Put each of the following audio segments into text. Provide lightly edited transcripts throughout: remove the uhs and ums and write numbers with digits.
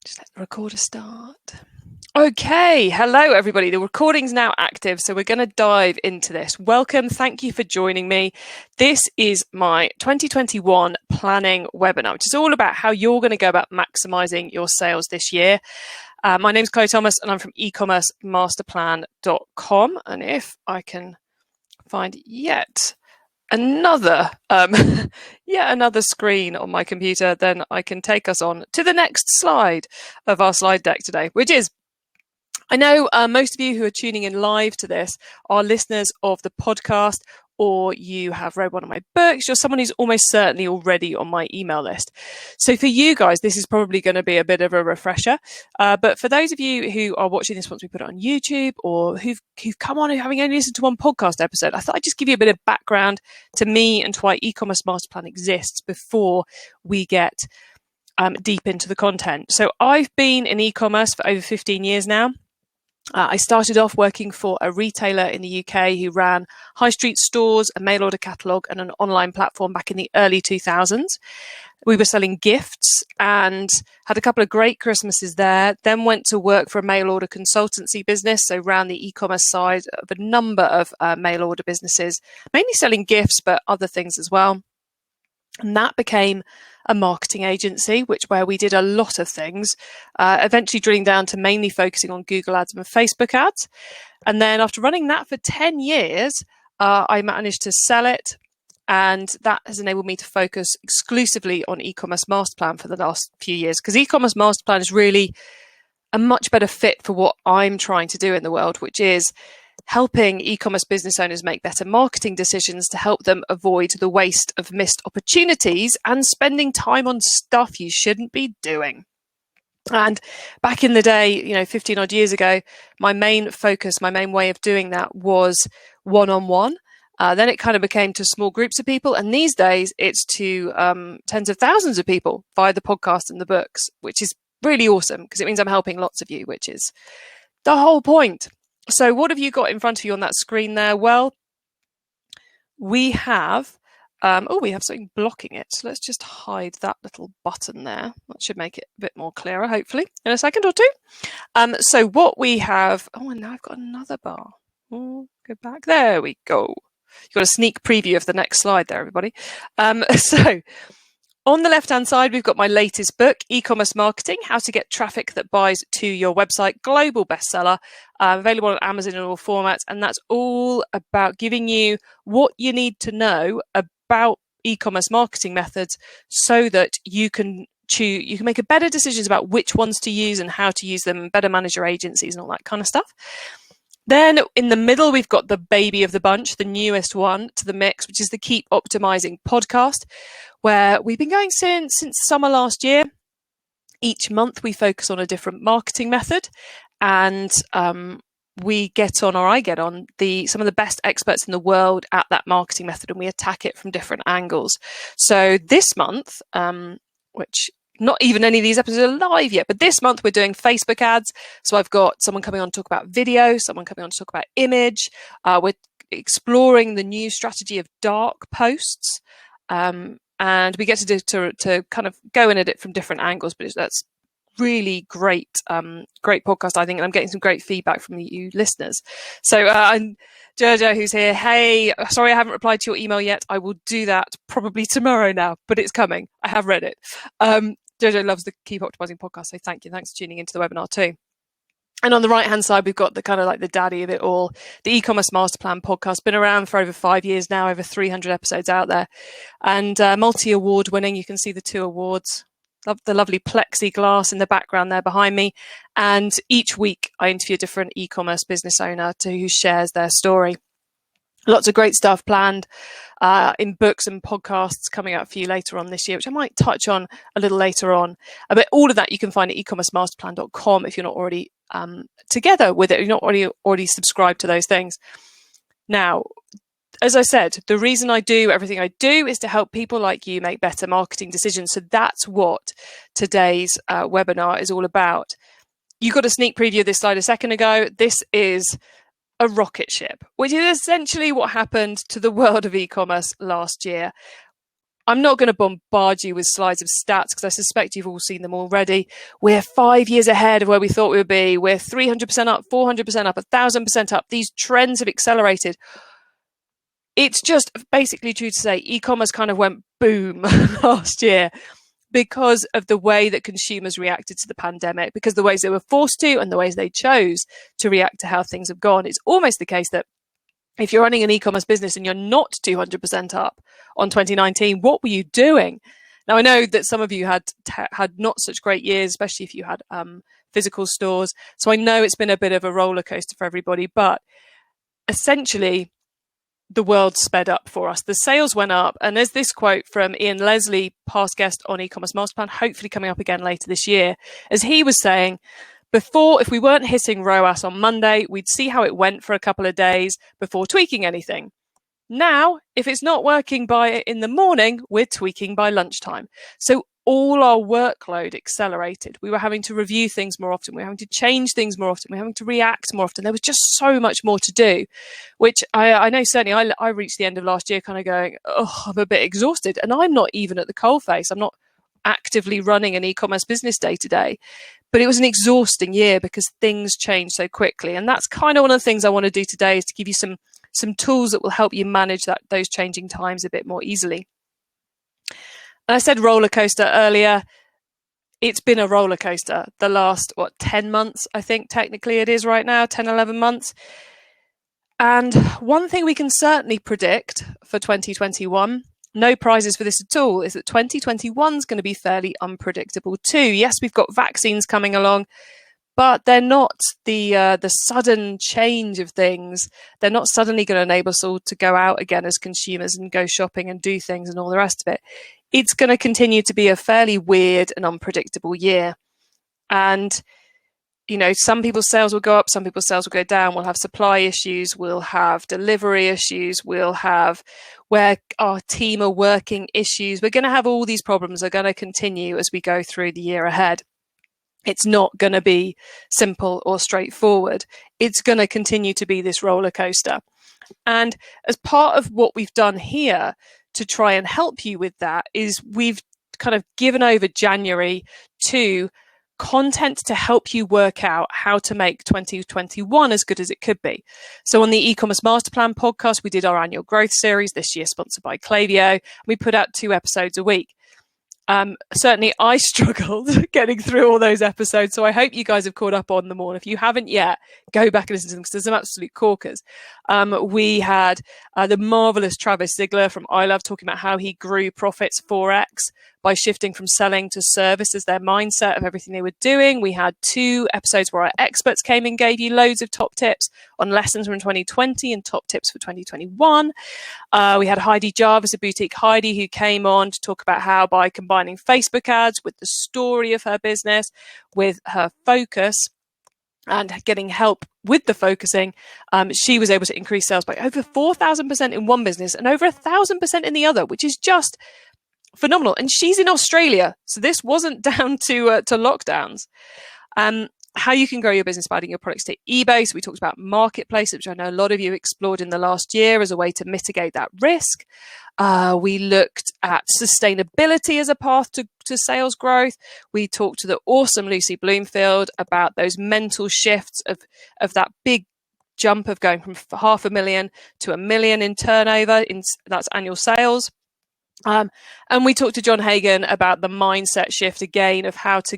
Just let the recorder start. Okay, hello everybody. The recording's now active, so we're going to dive into this. Welcome, thank you for joining me. This is my 2021 planning webinar, which is all about how you're going to go about maximising your sales this year. My name's Chloe Thomas and I'm from eCommerce masterplan.com. And if I can find yet another screen on my computer, then I can take us on to the next slide of our slide deck today, which is, I know most of you who are tuning in live to this are listeners of the podcast, or you have read one of my books. You're someone who's almost certainly already on my email list. So for you guys, this is probably going to be a bit of a refresher. But for those of you who are watching this once we put it on YouTube, or who've come on having only listened to one podcast episode, I thought I'd just give you a bit of background to me and to why eCommerce Masterplan exists before we get deep into the content. So I've been in e-commerce for over 15 years now. I started off working for a retailer in the UK who ran high street stores, a mail order catalogue and an online platform back in the early 2000s. We were selling gifts and had a couple of great Christmases there, then went to work for a mail order consultancy business, so ran the e-commerce side of a number of mail order businesses, mainly selling gifts, but other things as well. And that became a marketing agency, where we did a lot of things, eventually drilling down to mainly focusing on Google ads and Facebook ads. And then after running that for 10 years, I managed to sell it. And that has enabled me to focus exclusively on eCommerce Masterplan for the last few years, because eCommerce Masterplan is really a much better fit for what I'm trying to do in the world, which is helping e-commerce business owners make better marketing decisions to help them avoid the waste of missed opportunities and spending time on stuff you shouldn't be doing. And back in the day, 15 odd years ago, my main focus, my main way of doing that was one-on-one. Then it kind of became to small groups of people. And these days it's to tens of thousands of people via the podcast and the books, which is really awesome because it means I'm helping lots of you, which is the whole point. So what have you got in front of you on that screen there? Well, we have, we have something blocking it. So let's just hide that little button there. That should make it a bit more clearer, hopefully, in a second or two. So what we have, and now I've got another bar. Go back. There we go. You've got a sneak preview of the next slide there, everybody. So on the left-hand side, we've got my latest book, E-commerce Marketing, How to Get Traffic That Buys to Your Website, global bestseller, available on Amazon in all formats. And that's all about giving you what you need to know about e-commerce marketing methods so that you can make a better decisions about which ones to use and how to use them, and better manage your agencies and all that kind of stuff. Then in the middle, we've got the baby of the bunch, the newest one to the mix, which is the Keep Optimizing podcast, where we've been going since summer last year. Each month we focus on a different marketing method, and I get on some of the best experts in the world at that marketing method, and we attack it from different angles. So this month, which not even any of these episodes are live yet, but this month we're doing Facebook ads. So I've got someone coming on to talk about video, someone coming on to talk about image. We're exploring the new strategy of dark posts. And we get to kind of go in at it from different angles, but that's really great podcast, I think, and I'm getting some great feedback from you listeners. So I'm Jojo, who's here. Hey, sorry I haven't replied to your email yet. I will do that probably tomorrow now, but it's coming. I have read it. Jojo loves the Keep Optimizing podcast, so thank you. Thanks for tuning into the webinar too. And on the right-hand side, we've got the kind of like the daddy of it all, the eCommerce Masterplan podcast. Been around for over 5 years now, over 300 episodes out there, and multi-award winning. You can see the 2 awards. Love the lovely plexiglass in the background there behind me. And each week I interview a different e-commerce business owner who shares their story. Lots of great stuff planned in books and podcasts coming out for you later on this year, which I might touch on a little later on. But all of that you can find at ecommercemasterplan.com if you're not already together with it, you're not already subscribed to those things. Now, as I said, the reason I do everything I do is to help people like you make better marketing decisions. So that's what today's webinar is all about. You got a sneak preview of this slide a second ago. This is a rocket ship, which is essentially what happened to the world of e-commerce last year. I'm not going to bombard you with slides of stats because I suspect you've all seen them already. We're 5 years ahead of where we thought we would be. We're 300% up, 400% up, 1,000% up. These trends have accelerated. It's just basically true to say e-commerce kind of went boom last year because of the way that consumers reacted to the pandemic, because the ways they were forced to and the ways they chose to react to how things have gone. It's almost the case that if you're running an e-commerce business and you're not 200% up on 2019, what were you doing? Now, I know that some of you had not such great years, especially if you had physical stores. So I know it's been a bit of a roller coaster for everybody, but essentially the world sped up for us. The sales went up. And there's this quote from Ian Leslie, past guest on eCommerce MasterPlan, hopefully coming up again later this year, as he was saying, before, if we weren't hitting ROAS on Monday, we'd see how it went for a couple of days before tweaking anything. Now, if it's not working in the morning, we're tweaking by lunchtime. So all our workload accelerated. We were having to review things more often. We were having to change things more often. We were having to react more often. There was just so much more to do, which I know certainly I reached the end of last year kind of going, oh, I'm a bit exhausted. And I'm not even at the coalface. I'm not actively running an e-commerce business day to day. But it was an exhausting year because things change so quickly. And that's kind of one of the things I want to do today, is to give you some tools that will help you manage those changing times a bit more easily. And I said roller coaster earlier. It's been a roller coaster the last, 10 months, I think technically it is right now, 10, 11 months. And one thing we can certainly predict for 2021, no prizes for this at all, is that 2021 is going to be fairly unpredictable too. Yes, we've got vaccines coming along, but they're not the sudden change of things. They're not suddenly going to enable us all to go out again as consumers and go shopping and do things and all the rest of it. It's going to continue to be a fairly weird and unpredictable year. And, some people's sales will go up, some people's sales will go down. We'll have supply issues, we'll have delivery issues, we'll have where our team are working issues. We're going to have all these problems that are going to continue as we go through the year ahead. It's not going to be simple or straightforward. It's going to continue to be this roller coaster. And as part of what we've done here to try and help you with that is we've kind of given over January to content to help you work out how to make 2021 as good as it could be. So on the eCommerce Masterplan podcast, we did our annual growth series this year, sponsored by Klaviyo. We put out 2 episodes a week. Certainly I struggled getting through all those episodes, so I hope you guys have caught up on them all. If you haven't yet, go back and listen to them because there's some absolute corkers. We had the marvelous Travis Ziegler from iLove talking about how he grew profits 4x by shifting from selling to service as their mindset of everything they were doing. We had 2 episodes where our experts came and gave you loads of top tips on lessons from 2020 and top tips for 2021. We had Heidi Jarvis of Boutique Heidi, who came on to talk about how by combining Facebook ads with the story of her business, with her focus, and getting help with the focusing, she was able to increase sales by over 4,000% in one business and over 1,000% in the other, which is just phenomenal. And she's in Australia, so this wasn't down to lockdowns. How you can grow your business by adding your products to eBay. So we talked about marketplaces, which I know a lot of you explored in the last year as a way to mitigate that risk. We looked at sustainability as a path to sales growth. We talked to the awesome Lucy Bloomfield about those mental shifts of that big jump of going from $500,000 to $1 million in turnover. That's annual sales. And we talked to John Hagen about the mindset shift again of how to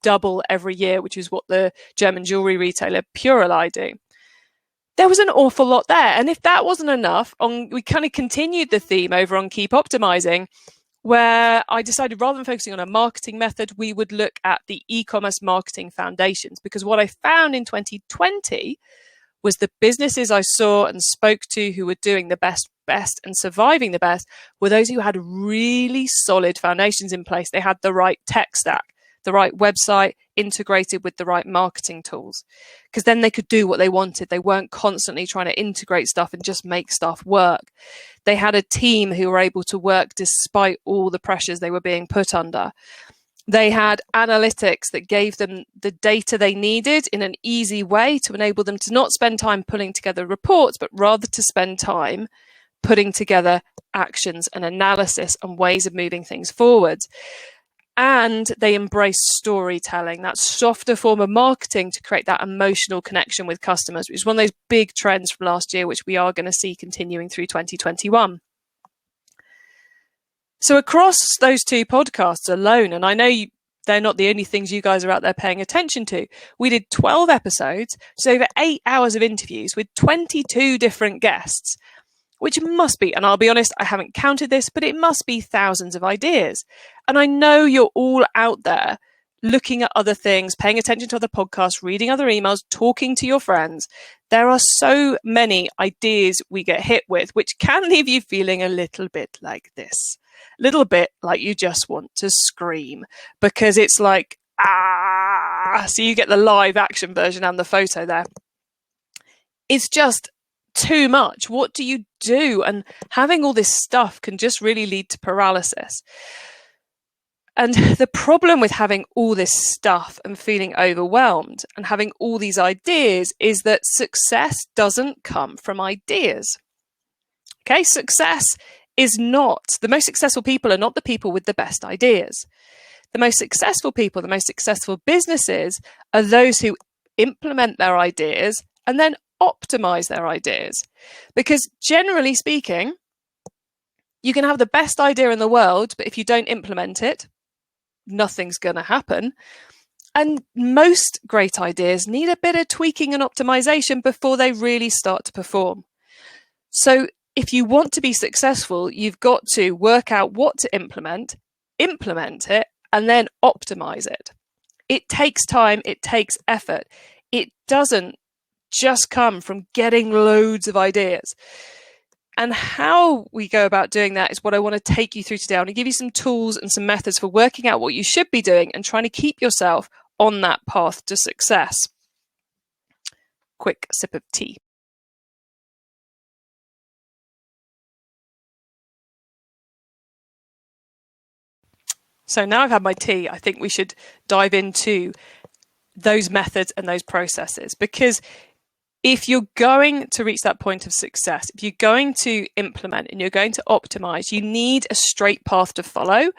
double every year, which is what the German jewelry retailer Purely do. There was an awful lot there. And if that wasn't enough, we kind of continued the theme over on Keep Optimizing, where I decided rather than focusing on a marketing method, we would look at the e-commerce marketing foundations. Because what I found in 2020 was the businesses I saw and spoke to who were doing the best and surviving the best were those who had really solid foundations in place. They had the right tech stack, the right website integrated with the right marketing tools, because then they could do what they wanted. They weren't constantly trying to integrate stuff and just make stuff work. They had a team who were able to work despite all the pressures they were being put under. They had analytics that gave them the data they needed in an easy way to enable them to not spend time pulling together reports, but rather to spend time putting together actions and analysis and ways of moving things forwards. And they embrace storytelling, that softer form of marketing to create that emotional connection with customers, which is one of those big trends from last year, which we are going to see continuing through 2021. So across those two podcasts alone, and I know they're not the only things you guys are out there paying attention to, we did 12 episodes, so over 8 hours of interviews with 22 different guests, which must be, and I'll be honest, I haven't counted this, but it must be thousands of ideas. And I know you're all out there looking at other things, paying attention to other podcasts, reading other emails, talking to your friends. There are so many ideas we get hit with, which can leave you feeling a little bit like this. A little bit like you just want to scream, because it's like, so you get the live action version and the photo there. It's just too much. What do you do? And having all this stuff can just really lead to paralysis. And the problem with having all this stuff and feeling overwhelmed and having all these ideas is that success doesn't come from ideas. Okay, success is not, the most successful people are not the people with the best ideas. The most successful people, the most successful businesses are those who implement their ideas and then optimize their ideas. Because generally speaking, you can have the best idea in the world, but if you don't implement it, nothing's going to happen. And most great ideas need a bit of tweaking and optimization before they really start to perform. So if you want to be successful, you've got to work out what to implement it, and then optimize it. It takes time, it takes effort. It doesn't just come from getting loads of ideas. And how we go about doing that is what I want to take you through today. I want to give you some tools and some methods for working out what you should be doing and trying to keep yourself on that path to success. Quick sip of tea. So now I've had my tea, I think we should dive into those methods and those processes, because if you're going to reach that point of success, if you're going to implement and you're going to optimize, you need a straight path to follow,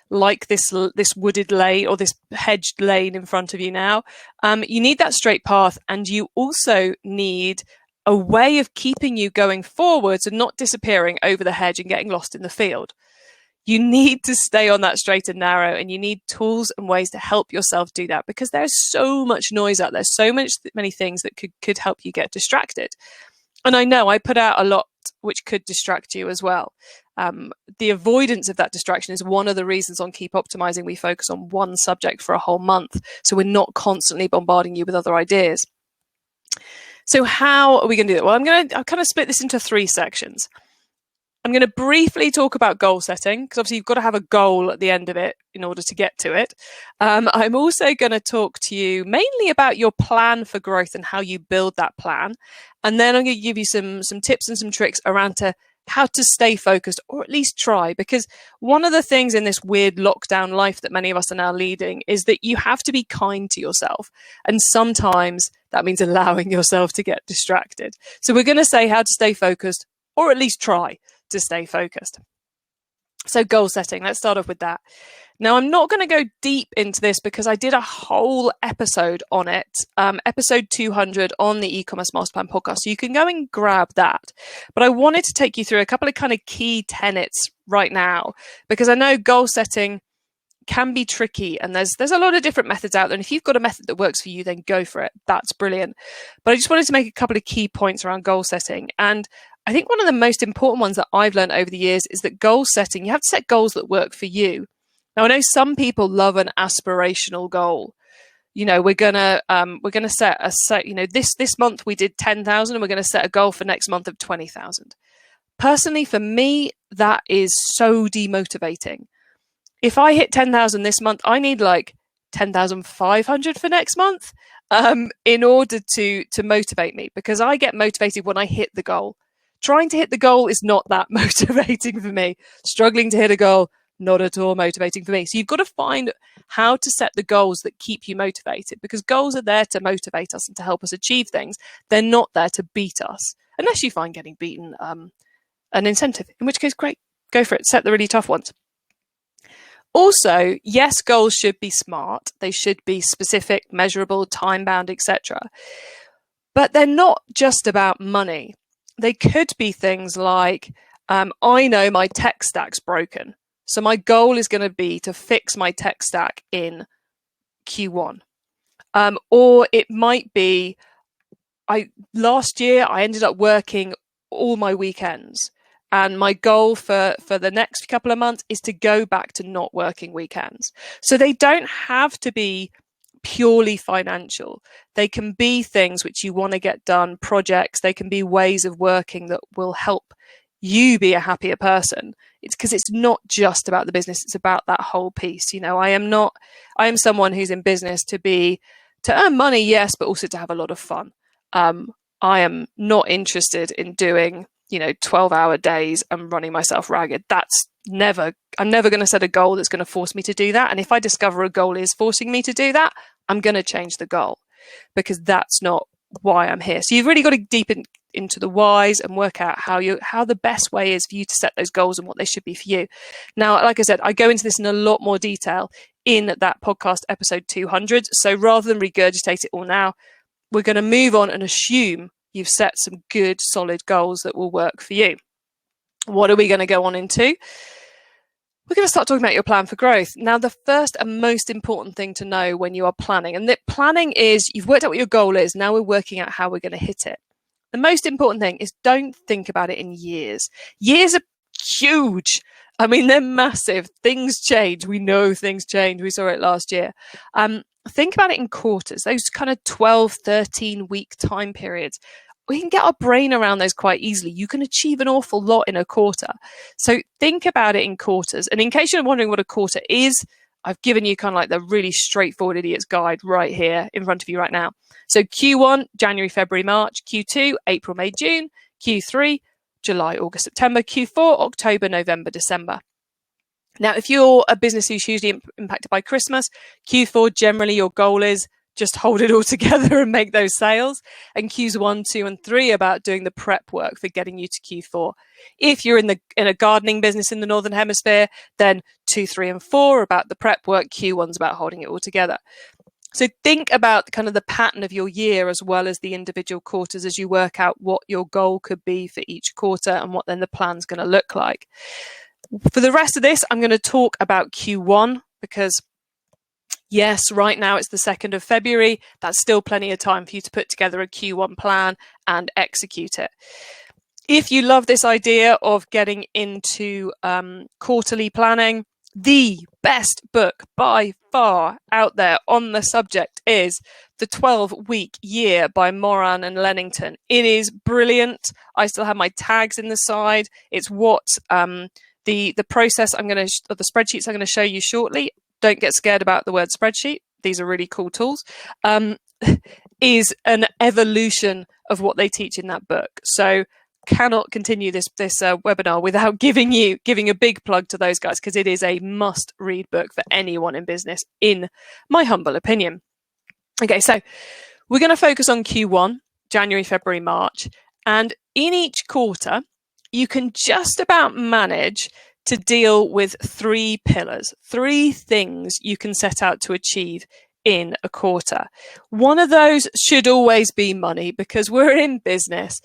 like this wooded lane or this hedged lane in front of you now. You need that straight path, and you also need a way of keeping you going forwards and not disappearing over the hedge and getting lost in the field. You need to stay on that straight and narrow, and you need tools and ways to help yourself do that, because there's so much noise out there, so many things that could help you get distracted. And I know I put out a lot which could distract you as well. The avoidance of that distraction is one of the reasons on Keep Optimizing we focus on one subject for a whole month, so we're not constantly bombarding you with other ideas. So how are we going to do it? Well, I'll kind of split this into 3 sections. I'm going to briefly talk about goal setting, because obviously you've got to have a goal at the end of it in order to get to it. I'm also going to talk to you mainly about your plan for growth and how you build that plan. And then I'm going to give you some tips and some tricks around how to stay focused, or at least try. Because one of the things in this weird lockdown life that many of us are now leading is that you have to be kind to yourself. And sometimes that means allowing yourself to get distracted. So we're going to say how to stay focused, or at least try to stay focused. So goal setting, let's start off with that. Now, I'm not going to go deep into this because I did a whole episode on it, episode 200 on the e-commerce MasterPlan podcast. So you can go and grab that. But I wanted to take you through a couple of kind of key tenets right now, because I know goal setting can be tricky, and there's a lot of different methods out there. And if you've got a method that works for you, then go for it. That's brilliant. But I just wanted to make a couple of key points around goal setting. And I think one of the most important ones that I've learned over the years is that goal setting, you have to set goals that work for you. Now, I know some people love an aspirational goal. You know, we're gonna set this month we did 10,000, and we're gonna set a goal for next month of 20,000. Personally, for me, that is so demotivating. If I hit 10,000 this month, I need like 10,500 for next month in order to motivate me, because I get motivated when I hit the goal. Trying to hit the goal is not that motivating for me. Struggling to hit a goal, not at all motivating for me. So you've got to find how to set the goals that keep you motivated, because goals are there to motivate us and to help us achieve things. They're not there to beat us, unless you find getting beaten an incentive, in which case, great, go for it. Set the really tough ones. Also, yes, goals should be smart. They should be specific, measurable, time-bound, etc. But they're not just about money. They could be things like, I know my tech stack's broken, so my goal is going to be to fix my tech stack in Q1. Or it might be, last year I ended up working all my weekends. And my goal for the next couple of months is to go back to not working weekends. So they don't have to be purely financial. They can be things which you want to get done, projects. They can be ways of working that will help you be a happier person. It's because it's not just about the business. It's about that whole piece. I am someone who's in business to earn money, yes, but also to have a lot of fun. I am not interested in doing 12-hour days and running myself ragged. I'm never going to set a goal that's going to force me to do that. And if I discover a goal is forcing me to do that, I'm going to change the goal, because that's not why I'm here. So you've really got to deep into the whys and work out how the best way is for you to set those goals and what they should be for you. Now, like I said, I go into this in a lot more detail in that podcast episode 200. So rather than regurgitate it all now, we're going to move on and assume you've set some good, solid goals that will work for you. What are we going to go on into? We're going to start talking about your plan for growth. Now, the first and most important thing to know when you are planning, and that planning is, you've worked out what your goal is, now we're working out how we're going to hit it. The most important thing is, don't think about it in years. Years are huge. I mean, they're massive. Things change. We know things change. We saw it last year. Think about it in quarters, those kind of 12, 13 week time periods. We can get our brain around those quite easily. You can achieve an awful lot in a quarter. So think about it in quarters. And in case you're wondering what a quarter is, I've given you kind of like the really straightforward idiot's guide right here in front of you right now. So Q1, January, February, March. Q2, April, May, June. Q3, July, August, September. Q4, October, November, December. Now, if you're a business who's hugely impacted by Christmas, Q4, generally your goal is just hold it all together and make those sales. And Qs 1, 2, and 3 about doing the prep work for getting you to Q4. If you're in a gardening business in the Northern Hemisphere, then 2, 3, and 4 about the prep work. Q1's about holding it all together. So think about kind of the pattern of your year as well as the individual quarters as you work out what your goal could be for each quarter and what then the plan's going to look like. For the rest of this, I'm going to talk about Q1 because, yes, right now it's the 2nd of February. That's still plenty of time for you to put together a Q1 plan and execute it. If you love this idea of getting into quarterly planning, the best book by far out there on the subject is The 12-Week Year by Moran and Lennington. It is brilliant. I still have my tags in the side. It's what the process the spreadsheets I'm going to show you shortly. Don't get scared about the word spreadsheet. These are really cool tools. Is an evolution of what they teach in that book. So cannot continue this webinar without giving a big plug to those guys, because it is a must read book for anyone in business, in my humble opinion. Okay, so we're going to focus on Q1, January, February, March, and in each quarter, you can just about manage to deal with 3 pillars, 3 things you can set out to achieve in a quarter. One of those should always be money, because we're in business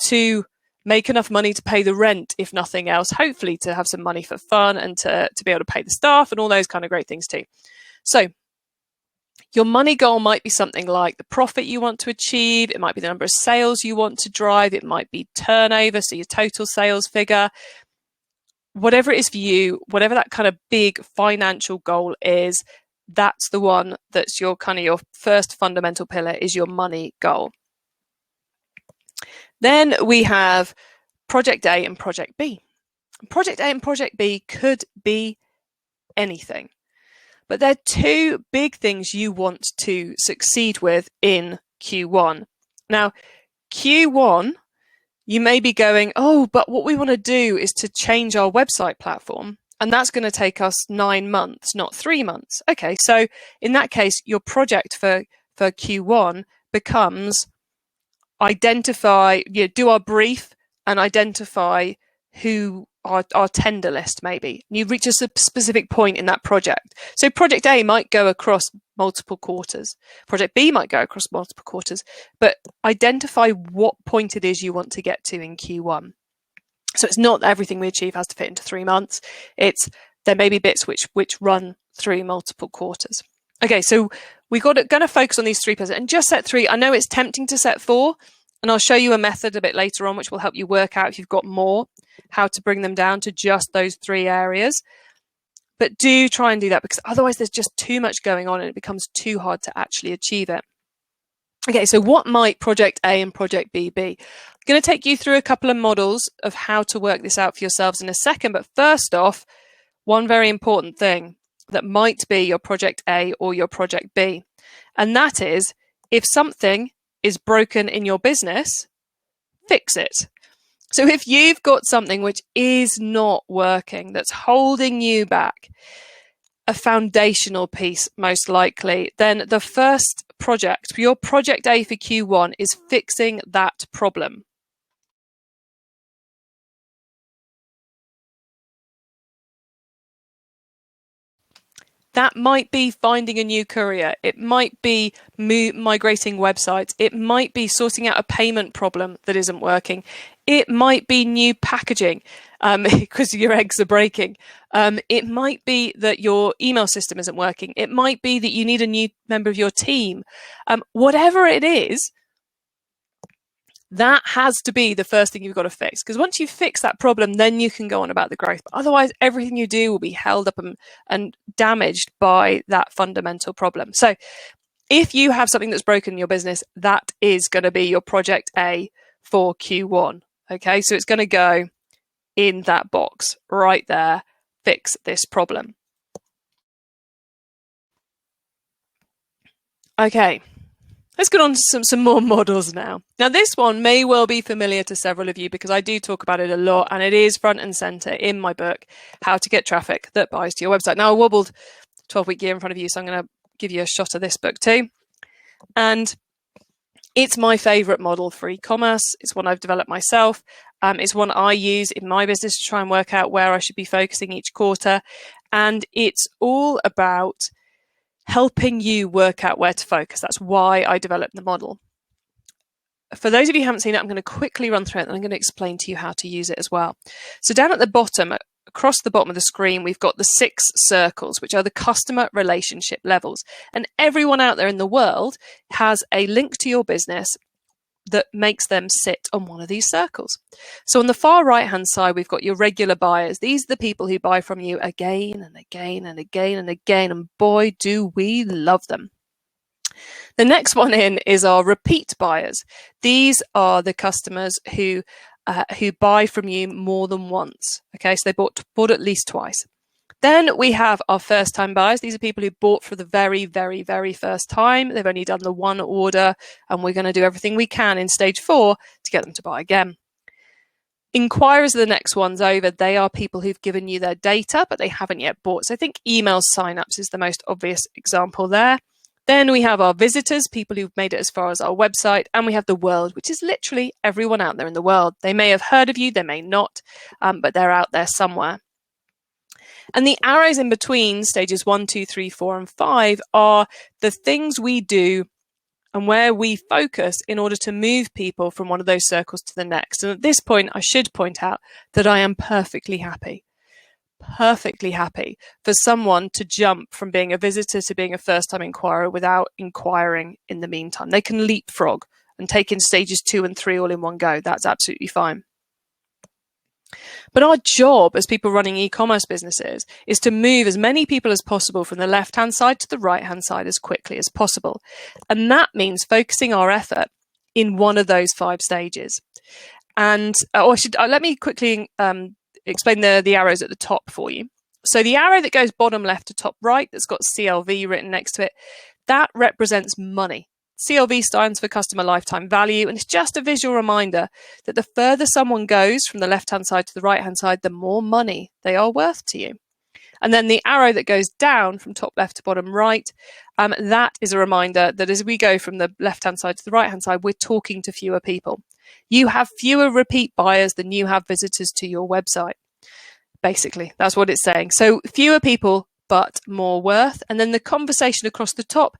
to make enough money to pay the rent, if nothing else, hopefully to have some money for fun and to be able to pay the staff and all those kind of great things too. So your money goal might be something like the profit you want to achieve. It might be the number of sales you want to drive. It might be turnover, so your total sales figure. Whatever it is for you, whatever that kind of big financial goal is, that's the one that's your first fundamental pillar, is your money goal. Then we have Project A and Project B. Project A and Project B could be anything, but they're 2 big things you want to succeed with in Q1. Now, Q1, you may be going, oh, but what we want to do is to change our website platform, and that's going to take us 9 months, not 3 months. Okay, so in that case, your project for Q1 becomes do our brief, and identify who our tender list maybe. You reach a specific point in that project. So project A might go across multiple quarters. Project B might go across multiple quarters, but identify what point it is you want to get to in Q1. So it's not that everything we achieve has to fit into 3 months. There may be bits which run through multiple quarters. Okay, so we're going to focus on these 3 pillars and just set 3. I know it's tempting to set 4, and I'll show you a method a bit later on which will help you work out, if you've got more, how to bring them down to just those 3 areas. But do try and do that, because otherwise there's just too much going on and it becomes too hard to actually achieve it. Okay, so what might project A and project B be? I'm going to take you through a couple of models of how to work this out for yourselves in a second. But first off, one very important thing that might be your project A or your project B, and that is, if something is broken in your business, fix it. So if you've got something which is not working, that's holding you back, a foundational piece most likely, then the first project, your project A for Q1, is fixing that problem. That might be finding a new courier. It might be migrating websites. It might be sorting out a payment problem that isn't working. It might be new packaging because your eggs are breaking. It might be that your email system isn't working. It might be that you need a new member of your team. Whatever it is, that has to be the first thing you've got to fix, because once you fix that problem, then you can go on about the growth. But otherwise, everything you do will be held up and damaged by that fundamental problem. So if you have something that's broken in your business, that is going to be your project A for Q1. Okay, so it's going to go in that box right there. Fix this problem. Okay. Let's get on to some more models now. Now, this one may well be familiar to several of you because I do talk about it a lot, and it is front and center in my book, How to Get Traffic That Buys to Your Website. Now, I wobbled 12-week year in front of you, so I'm going to give you a shot of this book too. And it's my favorite model for e-commerce. It's one I've developed myself. It's one I use in my business to try and work out where I should be focusing each quarter. And it's all about helping you work out where to focus. That's why I developed the model. For those of you who haven't seen it, I'm going to quickly run through it and I'm going to explain to you how to use it as well. So down at the bottom, across the bottom of the screen, we've got the 6 circles, which are the customer relationship levels. And everyone out there in the world has a link to your business that makes them sit on one of these circles. So on the far right hand side, we've got your regular buyers. These are the people who buy from you again and again and again and again, and boy do we love them. The next one in is our repeat buyers. These are the customers who buy from you more than once. Okay, so they bought at least twice. Then we have our first time buyers. These are people who bought for the very, very, very first time. They've only done the one order, and we're going to do everything we can in stage 4 to get them to buy again. Inquirers are the next ones over. They are people who've given you their data, but they haven't yet bought. So I think email signups is the most obvious example there. Then we have our visitors, people who've made it as far as our website, and we have the world, which is literally everyone out there in the world. They may have heard of you, they may not, but they're out there somewhere. And the arrows in between stages 1, 2, 3, 4, and 5 are the things we do and where we focus in order to move people from one of those circles to the next. And at this point, I should point out that I am perfectly happy for someone to jump from being a visitor to being a first-time inquirer without inquiring in the meantime. They can leapfrog and take in stages 2 and 3 all in one go. That's absolutely fine. But our job as people running e-commerce businesses is to move as many people as possible from the left-hand side to the right-hand side as quickly as possible. And that means focusing our effort in one of those 5 stages. And let me quickly explain the arrows at the top for you. So the arrow that goes bottom left to top right, that's got CLV written next to it, that represents money. CLV stands for customer lifetime value, and it's just a visual reminder that the further someone goes from the left-hand side to the right-hand side, the more money they are worth to you. And then the arrow that goes down from top left to bottom right, that is a reminder that as we go from the left-hand side to the right-hand side, we're talking to fewer people. You have fewer repeat buyers than you have visitors to your website. Basically, that's what it's saying. So fewer people, but more worth. And then the conversation across the top,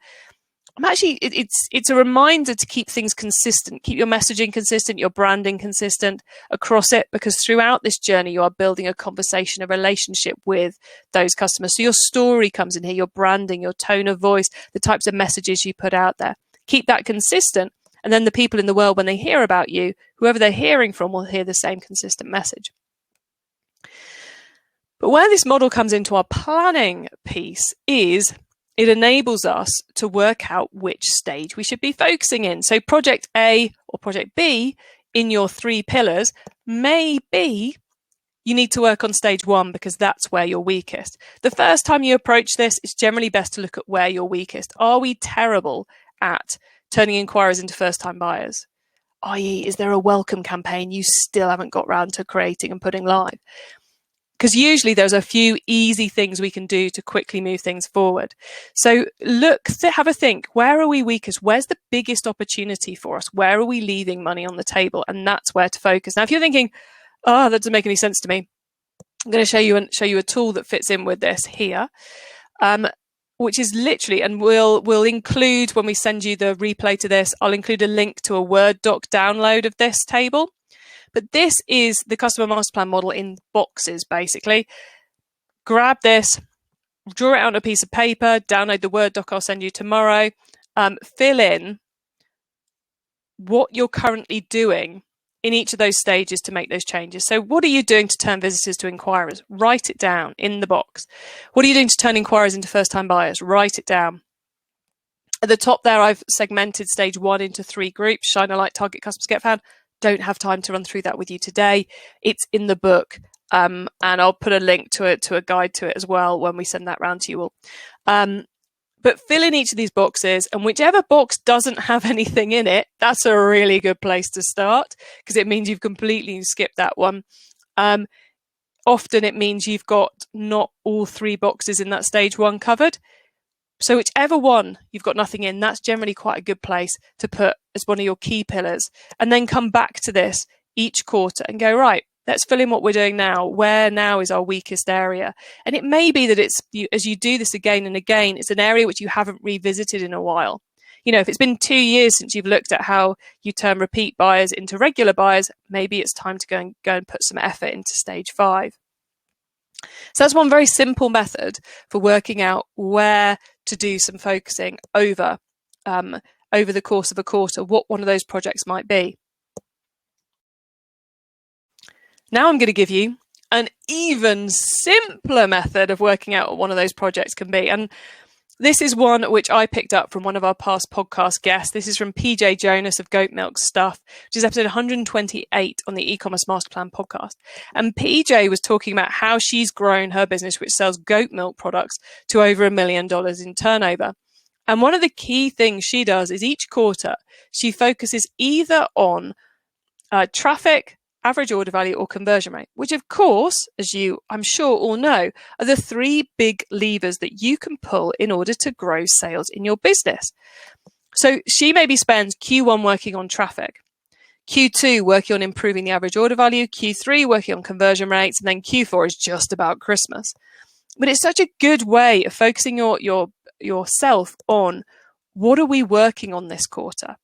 it's a reminder to keep things consistent, keep your messaging consistent, your branding consistent across it, because throughout this journey, you are building a conversation, a relationship with those customers. So your story comes in here, your branding, your tone of voice, the types of messages you put out there. Keep that consistent. And then the people in the world, when they hear about you, whoever they're hearing from will hear the same consistent message. But where this model comes into our planning piece is it enables us to work out which stage we should be focusing in. So project A or project B in your 3 pillars, maybe you need to work on stage 1 because that's where you're weakest. The first time you approach this, it's generally best to look at where you're weakest. Are we terrible at turning inquiries into first-time buyers? i.e., is there a welcome campaign you still haven't got round to creating and putting live? Because usually there's a few easy things we can do to quickly move things forward. So have a think, where are we weakest? Where's the biggest opportunity for us? Where are we leaving money on the table? And that's where to focus. Now, if you're thinking, oh, that doesn't make any sense to me, I'm going to show you a tool that fits in with this here, which is literally, and we'll include, when we send you the replay to this, I'll include a link to a Word doc download of this table. But this is the customer master plan model in boxes, basically. Grab this, draw it out on a piece of paper, download the Word doc I'll send you tomorrow, fill in what you're currently doing in each of those stages to make those changes. So what are you doing to turn visitors to inquirers? Write it down in the box. What are you doing to turn inquirers into first-time buyers? Write it down. At the top there, I've segmented stage 1 into 3 groups: shine a light, target customers, get found. Don't have time to run through that with you today. It's in the book, and I'll put a link to a guide to it as well when we send that round to you all. But fill in each of these boxes, and whichever box doesn't have anything in it, that's a really good place to start, because it means you've completely skipped that one. Often it means you've got not all 3 boxes in that stage 1 covered. So whichever one you've got nothing in, that's generally quite a good place to put as one of your key pillars, and then come back to this each quarter and go, right, let's fill in what we're doing now. Where now is our weakest area? And it may be that as you do this again and again, it's an area which you haven't revisited in a while. You know, if it's been 2 years since you've looked at how you turn repeat buyers into regular buyers, maybe it's time to go and put some effort into stage 5. So that's one very simple method for working out where to do some focusing over the course of a quarter, what one of those projects might be. Now I'm going to give you an even simpler method of working out what one of those projects can be. And this is one which I picked up from one of our past podcast guests. This is from PJ Jonas of Goat Milk Stuff, which is episode 128 on the eCommerce MasterPlan podcast. And PJ was talking about how she's grown her business, which sells goat milk products, to over $1 million in turnover. And one of the key things she does is each quarter, she focuses either on traffic, average order value, or conversion rate, which of course, as you I'm sure all know, are the 3 big levers that you can pull in order to grow sales in your business. So she maybe spends Q1 working on traffic, Q2 working on improving the average order value, Q3 working on conversion rates, and then Q4 is just about Christmas. But it's such a good way of focusing yourself on what are we working on this quarter.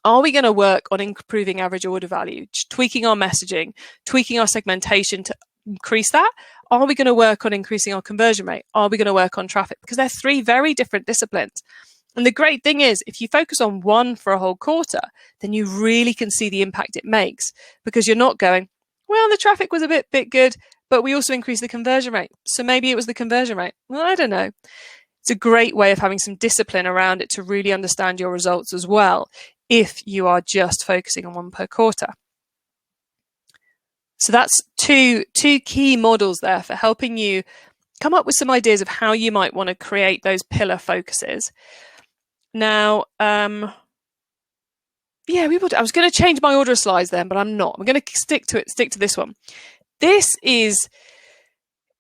Are we going to work on improving average order value, tweaking our messaging, tweaking our segmentation to increase that? Are we going to work on increasing our conversion rate? Are we going to work on traffic? Because they're 3 very different disciplines. And the great thing is, if you focus on one for a whole quarter, then you really can see the impact it makes, because you're not going, well, the traffic was a bit good, but we also increased the conversion rate. So maybe it was the conversion rate. Well, I don't know. It's a great way of having some discipline around it to really understand your results as well, if you are just focusing on one per quarter. So that's two key models there for helping you come up with some ideas of how you might want to create those pillar focuses. Now, I was going to change my order of slides then, but I'm not. I'm going to stick to this one. This is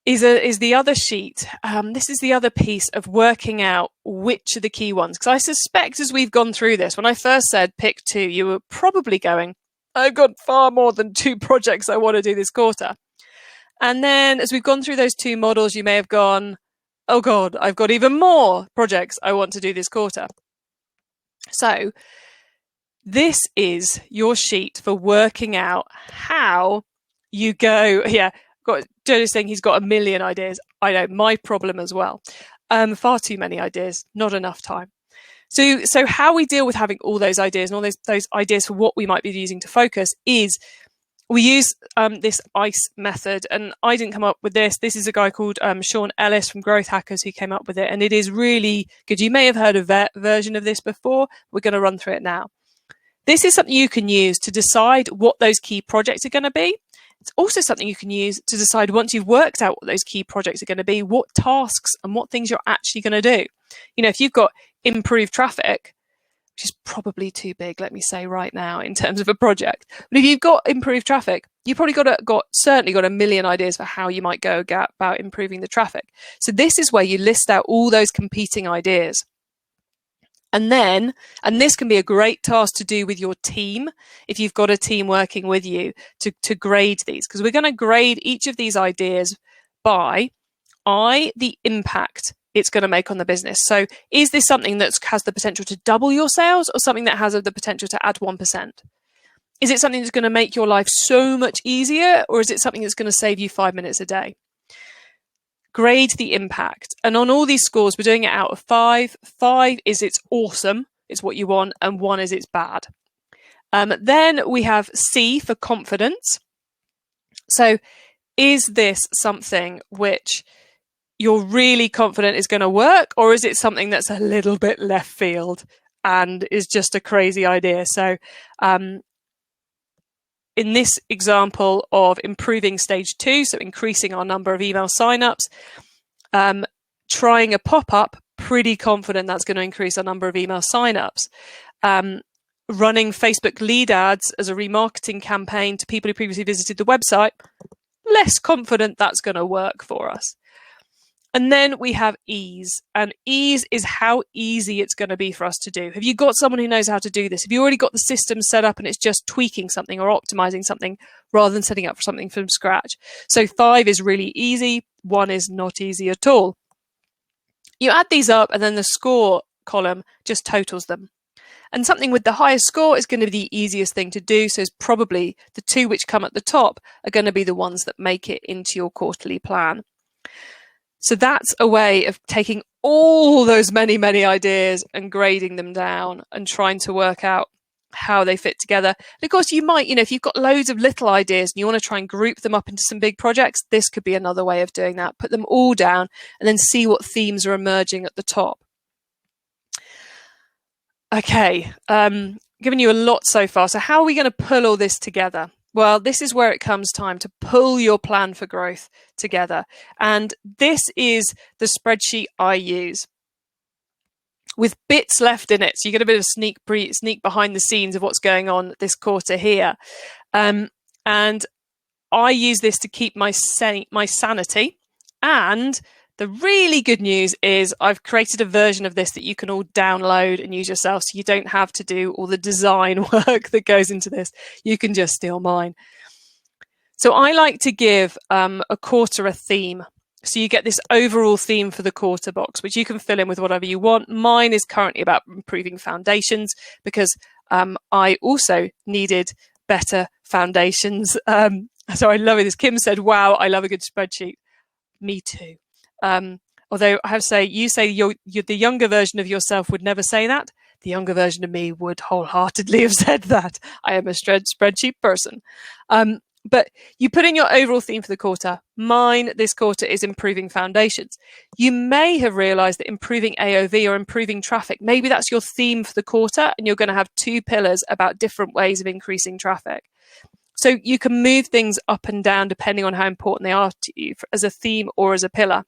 is the other sheet. This is the other piece of working out which are the key ones. Because I suspect as we've gone through this, when I first said pick 2, you were probably going, I've got far more than 2 projects I want to do this quarter. And then as we've gone through those 2 models, you may have gone, oh God, I've got even more projects I want to do this quarter. So this is your sheet for working out how you go. Yeah, Joe's saying he's got a million ideas. I know, my problem as well. Far too many ideas, not enough time. So how we deal with having all those ideas and all those ideas for what we might be using to focus is we use this ICE method. And I didn't come up with this. This is a guy called Sean Ellis from Growth Hackers who came up with it. And it is really good. You may have heard a version of this before. We're going to run through it now. This is something you can use to decide what those key projects are going to be. It's also something you can use to decide, once you've worked out what those key projects are going to be, what tasks and what things you're actually going to do. You know, if you've got improved traffic, which is probably too big, let me say right now, in terms of a project. But if you've got improved traffic, you've probably certainly got a million ideas for how you might go about improving the traffic. So this is where you list out all those competing ideas. And this can be a great task to do with your team, if you've got a team working with you, to grade these, because we're going to grade each of these ideas by the impact it's going to make on the business. So is this something that has the potential to double your sales, or something that has the potential to add 1%? Is it something that's going to make your life so much easier, or is it something that's going to save you 5 minutes a day? Grade the impact. And on all these scores, we're doing it out of 5. 5 is it's awesome, it's what you want, and 1 is it's bad. Then we have C for confidence. So is this something which you're really confident is going to work, or is it something that's a little bit left field and is just a crazy idea? So in this example of improving stage 2, so increasing our number of email signups, trying a pop-up, pretty confident that's going to increase our number of email signups. Running Facebook lead ads as a remarketing campaign to people who previously visited the website, less confident that's going to work for us. And then we have ease, and ease is how easy it's going to be for us to do. Have you got someone who knows how to do this? Have you already got the system set up and it's just tweaking something or optimizing something rather than setting up something from scratch? So 5 is really easy, 1 is not easy at all. You add these up and then the score column just totals them. And something with the highest score is going to be the easiest thing to do. So it's probably the 2 which come at the top are going to be the ones that make it into your quarterly plan. So that's a way of taking all those many, many ideas and grading them down and trying to work out how they fit together. And of course, you might, if you've got loads of little ideas and you want to try and group them up into some big projects, this could be another way of doing that. Put them all down and then see what themes are emerging at the top. Okay, given you a lot so far. So how are we going to pull all this together? Well, this is where it comes time to pull your plan for growth together. And this is the spreadsheet I use with bits left in it. So you get a bit of sneak behind the scenes of what's going on this quarter here. And I use this to keep my sanity. And the really good news is I've created a version of this that you can all download and use yourself, so you don't have to do all the design work that goes into this. You can just steal mine. So I like to give a quarter a theme. So you get this overall theme for the quarter box, which you can fill in with whatever you want. Mine is currently about improving foundations because I also needed better foundations. So I love it. As Kim said, wow, I love a good spreadsheet. Me too. Although I have to say, you say you're the younger version of yourself would never say that. The younger version of me would wholeheartedly have said that. I am a spreadsheet person. But you put in your overall theme for the quarter. Mine this quarter is improving foundations. You may have realized that improving AOV or improving traffic, maybe that's your theme for the quarter, and you're going to have 2 pillars about different ways of increasing traffic. So you can move things up and down depending on how important they are to you as a theme or as a pillar.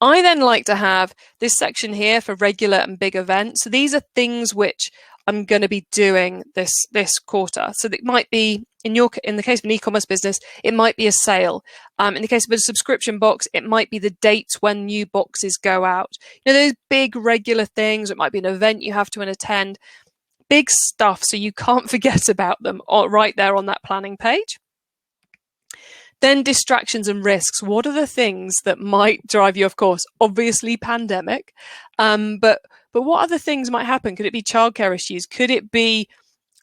I then like to have this section here for regular and big events. So these are things which I'm going to be doing this quarter. So it might be in the case of an e-commerce business, it might be a sale. In the case of a subscription box, it might be the dates when new boxes go out. Those big regular things. It might be an event you have to attend. Big stuff, so you can't forget about them right there on that planning page. Then distractions and risks. What are the things that might drive you? Of course, obviously pandemic, but what other things might happen? Could it be childcare issues? Could it be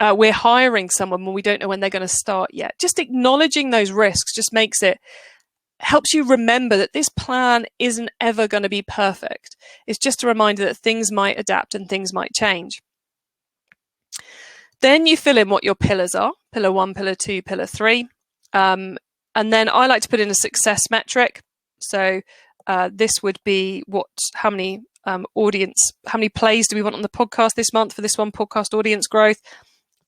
we're hiring someone when we don't know when they're going to start yet? Just acknowledging those risks just helps you remember that this plan isn't ever going to be perfect. It's just a reminder that things might adapt and things might change. Then you fill in what your pillars are: pillar 1, pillar 2, pillar 3. And then I like to put in a success metric. So this would be how many plays do we want on the podcast this month for this one, podcast audience growth,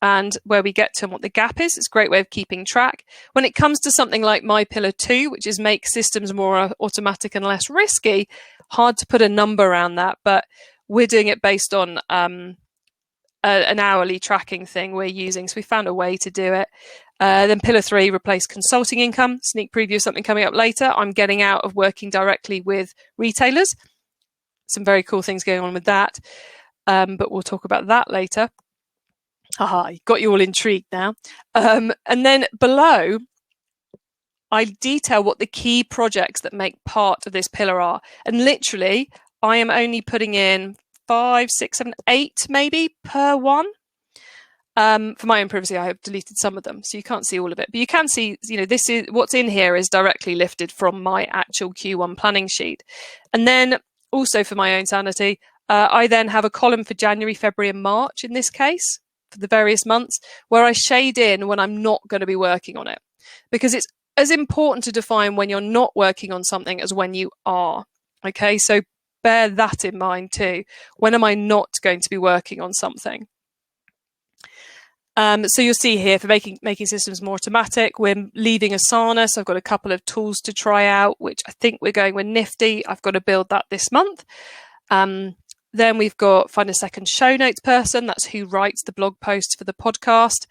and where we get to and what the gap is. It's a great way of keeping track. When it comes to something like my pillar 2, which is make systems more automatic and less risky, hard to put a number around that, but we're doing it based on an hourly tracking thing we're using. So we found a way to do it. Then pillar 3, replace consulting income. Sneak preview of something coming up later. I'm getting out of working directly with retailers. Some very cool things going on with that. But we'll talk about that later. Got you all intrigued now. And then below, I detail what the key projects that make part of this pillar are. And literally, I am only putting in 5, 6, 7, 8 maybe per one. For my own privacy, I have deleted some of them, so you can't see all of it. But you can see, this is what's in here is directly lifted from my actual Q1 planning sheet. And then also for my own sanity, I then have a column for January, February, and March in this case, for the various months, where I shade in when I'm not going to be working on it. Because it's as important to define when you're not working on something as when you are. Okay, so bear that in mind too. When am I not going to be working on something? So you'll see here for making systems more automatic, we're leaving Asana. So I've got a couple of tools to try out, which I think we're going with Nifty. I've got to build that this month. Then we've got find a second show notes person. That's who writes the blog posts for the podcast.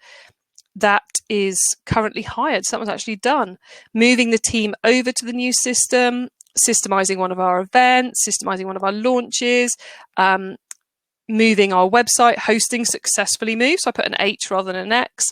That is currently hired. So that was actually done. Moving the team over to the new system, systemizing one of our events, systemizing one of our launches, moving our website, hosting successfully moved. So I put an H rather than an X.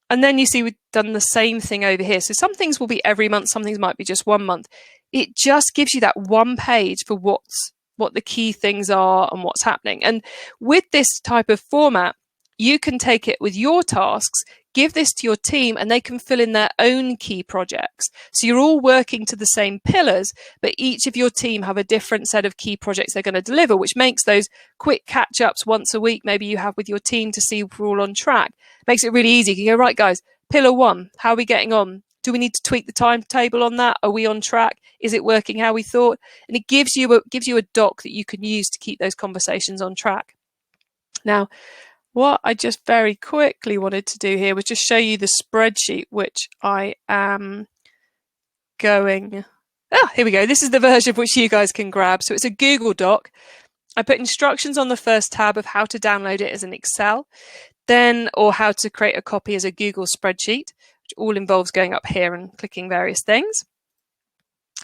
And then you see we've done the same thing over here. So some things will be every month, some things might be just 1 month. It just gives you that one page for what the key things are and what's happening. And with this type of format, you can take it with your tasks, give this to your team, and they can fill in their own key projects. So you're all working to the same pillars, but each of your team have a different set of key projects they're going to deliver, which makes those quick catch-ups once a week, maybe you have with your team to see if we're all on track. Makes it really easy. You can go, right, guys, pillar 1, how are we getting on? Do we need to tweak the timetable on that? Are we on track? Is it working how we thought? And it gives you a doc that you can use to keep those conversations on track. Now, what I just very quickly wanted to do here was just show you the spreadsheet, which I am going... here we go. This is the version which you guys can grab. So it's a Google Doc. I put instructions on the first tab of how to download it as an Excel, or how to create a copy as a Google spreadsheet, which all involves going up here and clicking various things.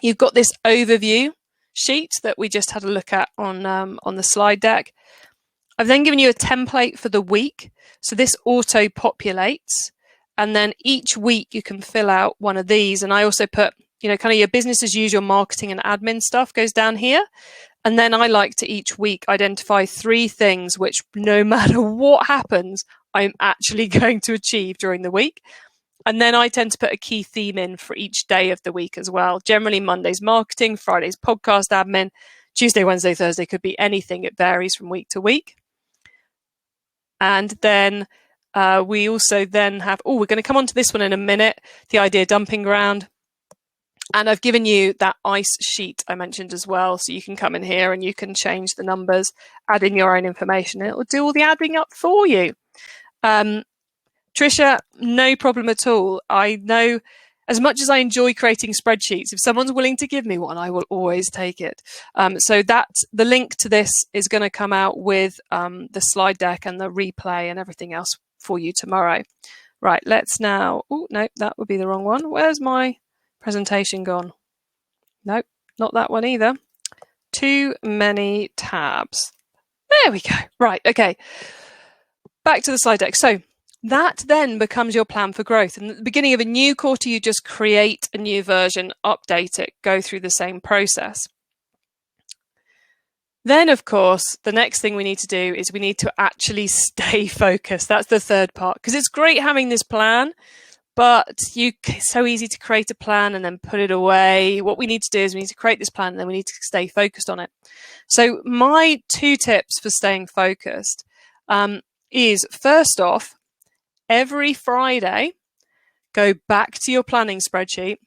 You've got this overview sheet that we just had a look at on the slide deck. I've then given you a template for the week. So this auto populates, and then each week you can fill out one of these. And I also put, kind of your business as usual marketing and admin stuff goes down here. And then I like to each week identify 3 things which no matter what happens, I'm actually going to achieve during the week. And then I tend to put a key theme in for each day of the week as well. Generally Monday's marketing, Friday's podcast admin, Tuesday, Wednesday, Thursday could be anything. It varies from week to week. And then we also then have, we're going to come on to this one in a minute, the idea dumping ground. And I've given you that ICE sheet I mentioned as well. So you can come in here and you can change the numbers, add in your own information, and it will do all the adding up for you. Trisha, no problem at all. I know as much as I enjoy creating spreadsheets, if someone's willing to give me one, I will always take it. So the link to this is going to come out with the slide deck and the replay and everything else for you tomorrow. Right, let's now, oh, no, that would be the wrong one. Where's my presentation gone? Nope, not that one either. Too many tabs. There we go. Right, okay. Back to the slide deck. So that then becomes your plan for growth. And at the beginning of a new quarter, you just create a new version, update it, go through the same process. Then, of course, the next thing we need to do is we need to actually stay focused. That's the third part, because it's great having this plan, but it's so easy to create a plan and then put it away. What we need to do is we need to create this plan and then we need to stay focused on it. So my 2 tips for staying focused is, first off, every Friday, go back to your planning spreadsheet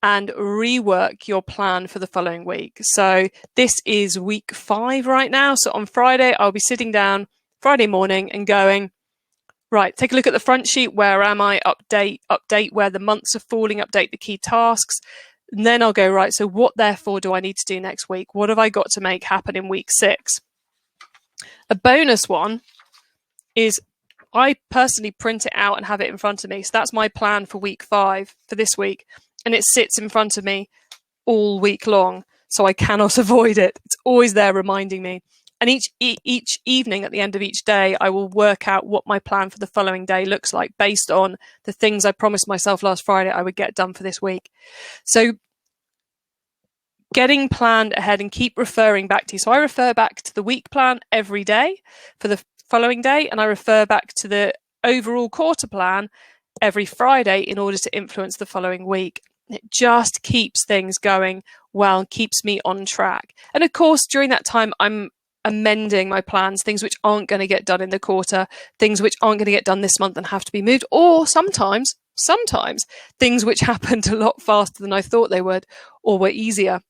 and rework your plan for the following week. So this is week 5 right now. So on Friday, I'll be sitting down Friday morning and going, right, take a look at the front sheet. Where am I? Update where the months are falling, update the key tasks. And then I'll go, right, so what therefore do I need to do next week? What have I got to make happen in week 6? A bonus one is I personally print it out and have it in front of me. So that's my plan for week 5 for this week. And it sits in front of me all week long. So I cannot avoid it. It's always there reminding me. And each evening at the end of each day, I will work out what my plan for the following day looks like based on the things I promised myself last Friday I would get done for this week. So getting planned ahead and keep referring back to you. So I refer back to the week plan every day for the following day, and I refer back to the overall quarter plan every Friday in order to influence the following week. It just keeps things going well, keeps me on track. And of course, during that time, I'm amending my plans, things which aren't going to get done in the quarter, things which aren't going to get done this month and have to be moved, or sometimes things which happened a lot faster than I thought they would or were easier.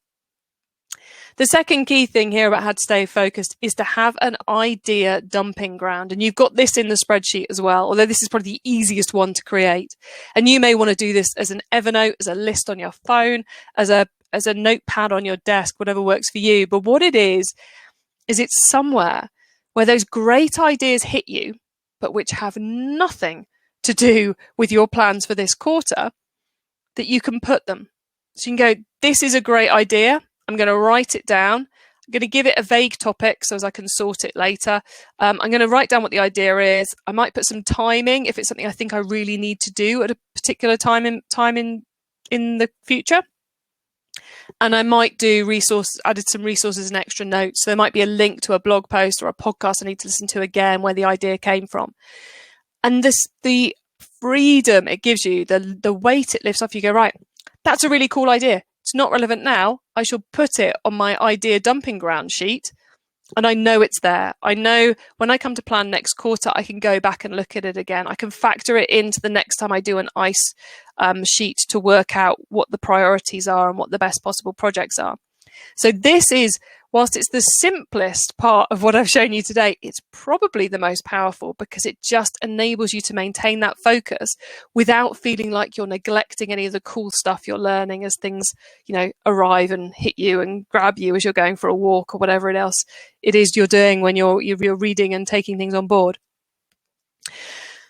The second key thing here about how to stay focused is to have an idea dumping ground. And you've got this in the spreadsheet as well, although this is probably the easiest one to create. And you may want to do this as an Evernote, as a list on your phone, as a notepad on your desk, whatever works for you. But what it is it's somewhere where those great ideas hit you, but which have nothing to do with your plans for this quarter, that you can put them. So you can go, this is a great idea. I'm going to write it down. I'm going to give it a vague topic so as I can sort it later. I'm going to write down what the idea is. I might put some timing if it's something I think I really need to do at a particular time in the future. And I might do added some resources and extra notes. So there might be a link to a blog post or a podcast I need to listen to again where the idea came from. And the freedom it gives you, the weight it lifts off, you go, right, that's a really cool idea. It's not relevant now. I shall put it on my idea dumping ground sheet. And I know it's there. I know when I come to plan next quarter, I can go back and look at it again. I can factor it into the next time I do an ICE sheet to work out what the priorities are and what the best possible projects are. So this is, whilst it's the simplest part of what I've shown you today, it's probably the most powerful because it just enables you to maintain that focus without feeling like you're neglecting any of the cool stuff you're learning as things, arrive and hit you and grab you as you're going for a walk or whatever else it is you're doing when you're reading and taking things on board.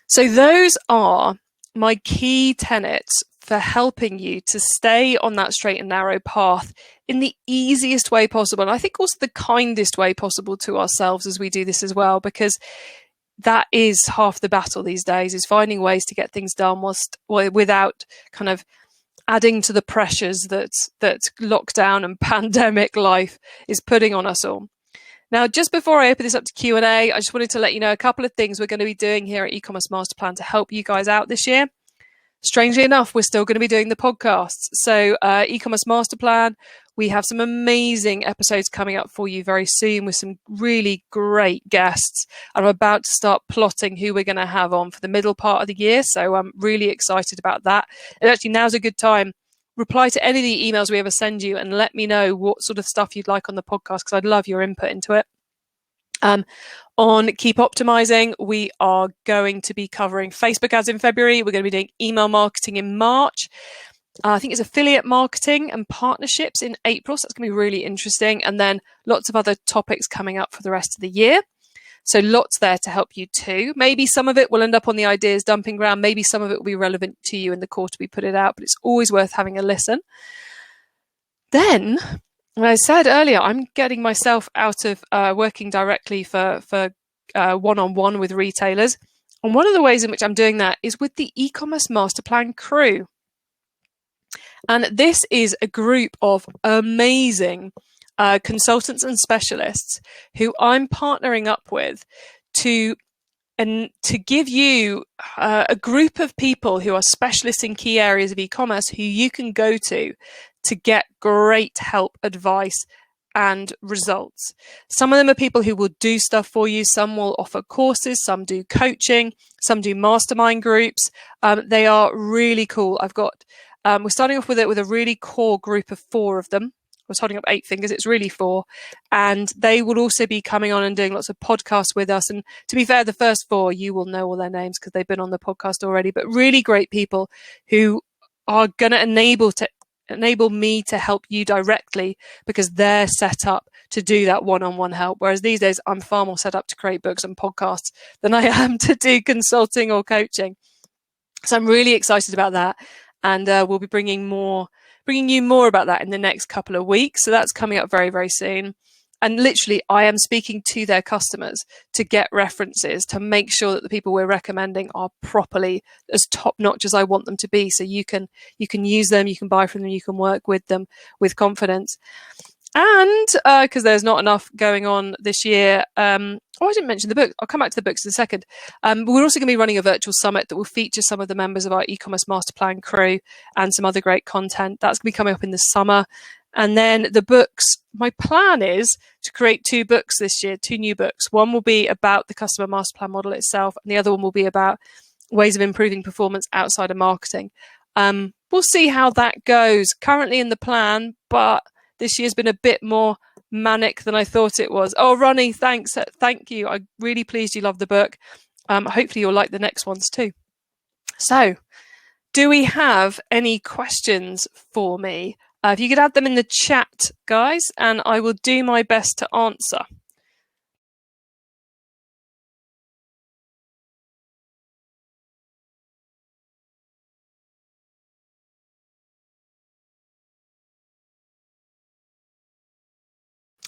So those are my key tenets for helping you to stay on that straight and narrow path in the easiest way possible. And I think also the kindest way possible to ourselves as we do this as well, because that is half the battle these days, is finding ways to get things done without kind of adding to the pressures that lockdown and pandemic life is putting on us all. Now, just before I open this up to Q&A, I just wanted to let you know a couple of things we're going to be doing here at eCommerce MasterPlan to help you guys out this year. Strangely enough, we're still going to be doing the podcasts. So eCommerce MasterPlan, we have some amazing episodes coming up for you very soon with some really great guests. I'm about to start plotting who we're going to have on for the middle part of the year. So I'm really excited about that. And actually, now's a good time. Reply to any of the emails we ever send you and let me know what sort of stuff you'd like on the podcast, because I'd love your input into it. On Keep Optimizing, we are going to be covering Facebook ads in February. We're going to be doing email marketing in March. I think it's affiliate marketing and partnerships in April. So that's going to be really interesting. And then lots of other topics coming up for the rest of the year. So lots there to help you too. Maybe some of it will end up on the ideas dumping ground. Maybe some of it will be relevant to you in the quarter we put it out, but it's always worth having a listen. Then, as I said earlier, I'm getting myself out of working directly for one-on-one with retailers. And one of the ways in which I'm doing that is with the eCommerce MasterPlan crew. And this is a group of amazing consultants and specialists who I'm partnering up with to give you a group of people who are specialists in key areas of e-commerce who you can go to get great help, advice, and results. Some of them are people who will do stuff for you. Some will offer courses, some do coaching, some do mastermind groups. They are really cool. We're starting off with a really core group of 4 of them. I was holding up 8 fingers, it's really 4. And they will also be coming on and doing lots of podcasts with us. And to be fair, the first 4, you will know all their names because they've been on the podcast already, but really great people who are going to enable me to help you directly because they're set up to do that one-on-one help. Whereas these days, I'm far more set up to create books and podcasts than I am to do consulting or coaching. So I'm really excited about that. And we'll be bringing you more about that in the next couple of weeks. So that's coming up very, very soon. And literally, I am speaking to their customers to get references to make sure that the people we're recommending are properly as top-notch as I want them to be. So you can use them, you can buy from them, you can work with them with confidence. And because there's not enough going on this year, I didn't mention the book. I'll come back to the books in a second. We're also going to be running a virtual summit that will feature some of the members of our eCommerce MasterPlan crew and some other great content. That's going to be coming up in the summer. And then the books, my plan is to create 2 books this year, 2 new books. One will be about the customer masterplan model itself, and the other one will be about ways of improving performance outside of marketing. We'll see how that goes. Currently in the plan, but this year's been a bit more manic than I thought it was. Oh, Ronnie, thanks. Thank you. I'm really pleased you love the book. Hopefully you'll like the next ones too. So, do we have any questions for me? If you could add them in the chat, guys, and I will do my best to answer.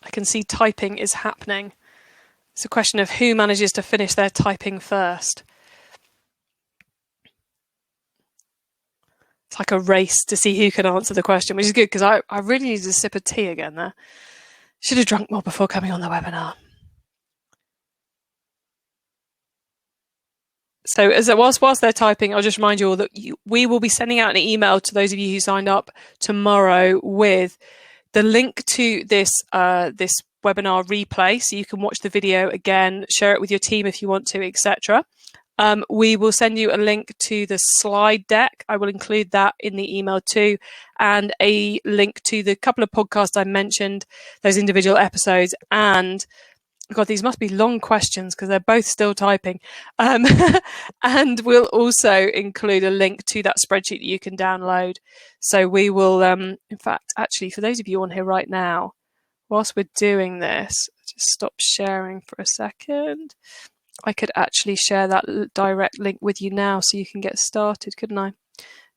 I can see typing is happening. It's a question of who manages to finish their typing first. It's like a race to see who can answer the question, which is good because I really needed a sip of tea again there. Should have drunk more before coming on the webinar. So whilst they're typing, I'll just remind you all that we will be sending out an email to those of you who signed up tomorrow with the link to this webinar replay, so you can watch the video again, share it with your team if you want to, etc. We will send you a link to the slide deck. I will include that in the email too, and a link to the couple of podcasts I mentioned, those individual episodes. And God, these must be long questions because they're both still typing. And we'll also include a link to that spreadsheet that you can download. So we will, in fact, actually, for those of you on here right now, whilst we're doing this, just stop sharing for a second. I could actually share that direct link with you now so you can get started, couldn't I?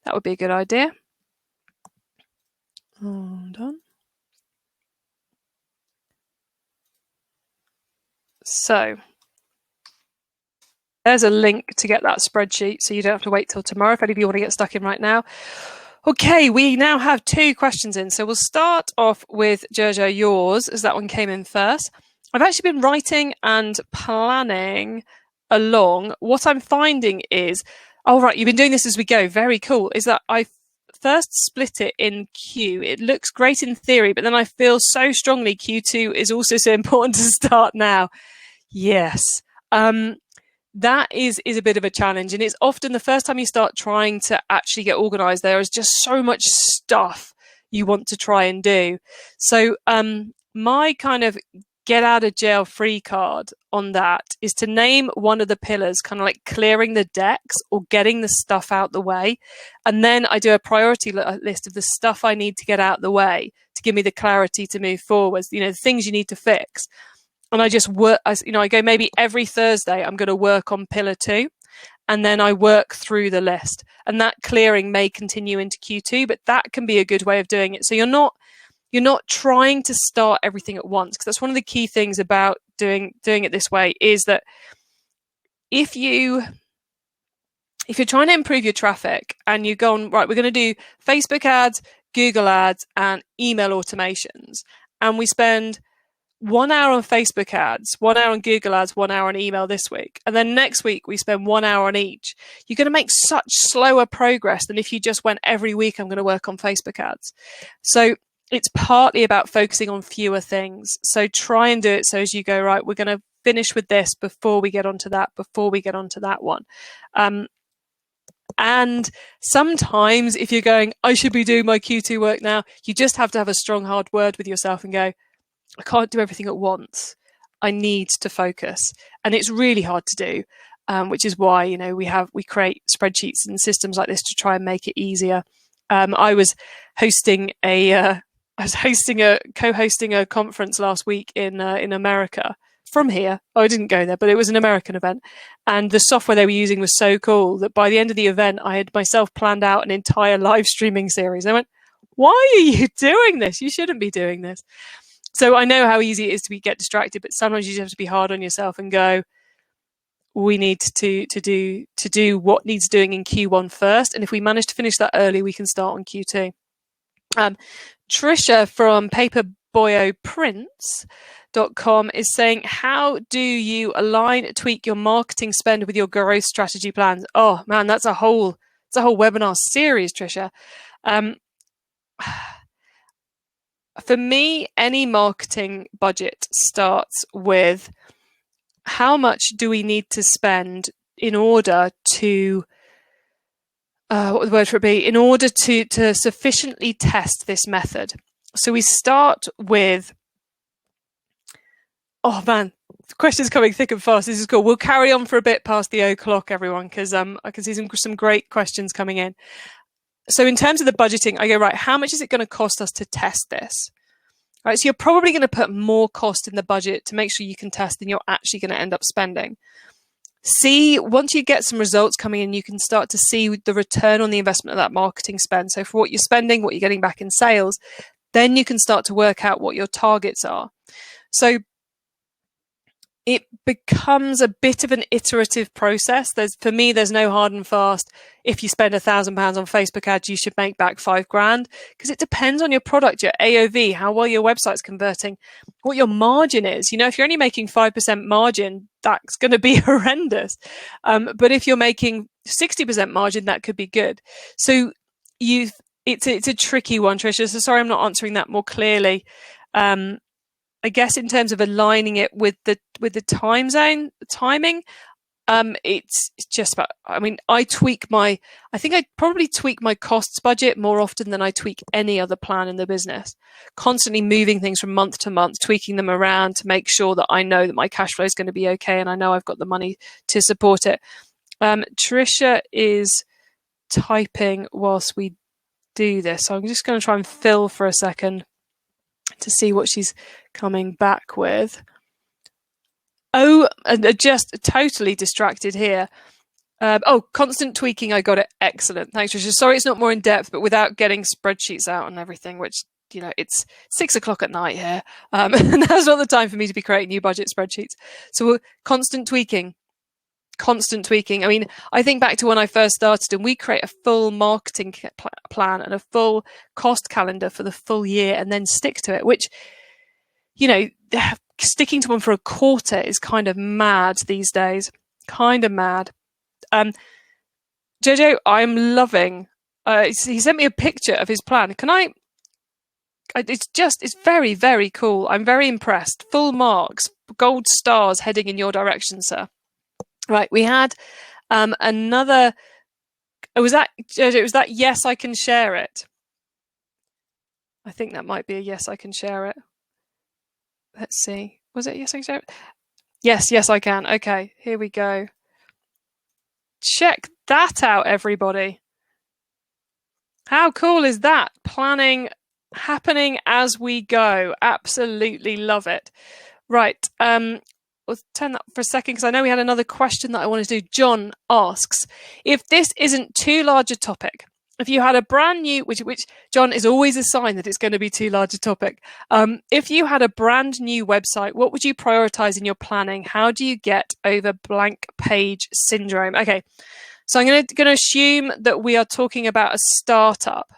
That would be a good idea. Hold on. So there's a link to get that spreadsheet so you don't have to wait till tomorrow if any of you want to get stuck in right now. Okay, we now have 2 questions in. So we'll start off with Jojo, yours, as that one came in first. I've actually been writing and planning along. What I'm finding is, oh, right, you've been doing this as we go. Very cool. Is that I first split it in Q. It looks great in theory, but then I feel so strongly Q2 is also so important to start now. Yes. That is a bit of a challenge. And it's often the first time you start trying to actually get organized, there is just so much stuff you want to try and do. So my kind of get out of jail free card on that is to name one of the pillars, kind of like clearing the decks or getting the stuff out the way. And then I do a priority list of the stuff I need to get out the way to give me the clarity to move forwards, you know, the things you need to fix. and I just work, I go maybe every Thursday, I'm going to work on pillar 2. And then I work through the list, and that clearing may continue into Q2, but that can be a good way of doing it. So you're not trying to start everything at once, because that's one of the key things about doing it this way, is that if you're trying to improve your traffic and you go on, right, we're going to do Facebook ads, Google ads, and email automations, and we spend 1 hour on Facebook ads, 1 hour on Google ads, 1 hour on email this week, and then next week we spend 1 hour on each, you're going to make such slower progress than if you just went every week, I'm going to work on Facebook ads. So it's partly about focusing on fewer things. So try and do it so as you go, right, we're going to finish with this before we get onto that, before we get onto that one. And sometimes if you're going, I should be doing my Q2 work now, you just have to have a strong, hard word with yourself and go, I can't do everything at once. I need to focus. And it's really hard to do, which is why, we create spreadsheets and systems like this to try and make it easier. I was co-hosting a conference last week in America from here. I didn't go there, but it was an American event. And the software they were using was so cool that by the end of the event, I had myself planned out an entire live streaming series. I went, why are you doing this? You shouldn't be doing this. So I know how easy it is to get distracted, but sometimes you just have to be hard on yourself and go, we need to do what needs doing in Q1 first. And if we manage to finish that early, we can start on Q2. Trisha from paperboyoprints.com is saying, how do you tweak your marketing spend with your growth strategy plans? Oh man, that's a whole webinar series, Trisha. For me, any marketing budget starts with how much do we need to spend in order to, in order to sufficiently test this method. So we start with, oh man, the questions coming thick and fast. This is cool. We'll carry on for a bit past the o'clock, everyone, because I can see some great questions coming in. So in terms of the budgeting, I go, right, how much is it going to cost us to test this? Right, so you're probably going to put more cost in the budget to make sure you can test than you're actually going to end up spending. Once you get some results coming in, you can start to see the return on the investment of that marketing spend. So for what you're spending, what you're getting back in sales, then you can start to work out what your targets are. So it becomes a bit of an iterative process. For me, there's no hard and fast. If you spend £1,000 on Facebook ads, you should make back $5,000, because it depends on your product, your AOV, how well your website's converting, what your margin is. If you're only making 5% margin, that's going to be horrendous. But if you're making 60% margin, that could be good. So it's a tricky one, Tricia. So sorry, I'm not answering that more clearly. I guess in terms of aligning it with the timing, it's just about, I think I probably tweak my costs budget more often than I tweak any other plan in the business. Constantly moving things from month to month, tweaking them around to make sure that I know that my cash flow is going to be okay and I know I've got the money to support it. Tricia is typing whilst we do this, so I'm just going to try and fill for a second to see what she's coming back with. Oh, and just totally distracted here. Constant tweaking. I got it. Excellent. Thanks, Tricia. Sorry, it's not more in depth, but without getting spreadsheets out and everything, which, it's 6 o'clock at night here. And that's not the time for me to be creating new budget spreadsheets. So constant tweaking. I mean, I think back to when I first started and we create a full marketing plan and a full cost calendar for the full year and then stick to it, which, sticking to one for a quarter is kind of mad these days. Kind of mad. Jojo, I'm loving, he sent me a picture of his plan. It's very, very cool. I'm very impressed. Full marks, gold stars heading in your direction, sir. Right, we had another. Was that yes, I can share it? I think that might be a yes, I can share it. Let's see. Was it yes, I can share it? Yes, I can. Okay, here we go. Check that out, everybody. How cool is that? Planning happening as we go. Absolutely love it. Right. We'll turn that for a second because I know we had another question that I wanted to do. John asks, if this isn't too large a topic, if you had a brand new, which John is always a sign that it's going to be too large a topic. If you had a brand new website, what would you prioritize in your planning? How do you get over blank page syndrome? Okay, so I'm going to assume that we are talking about a startup.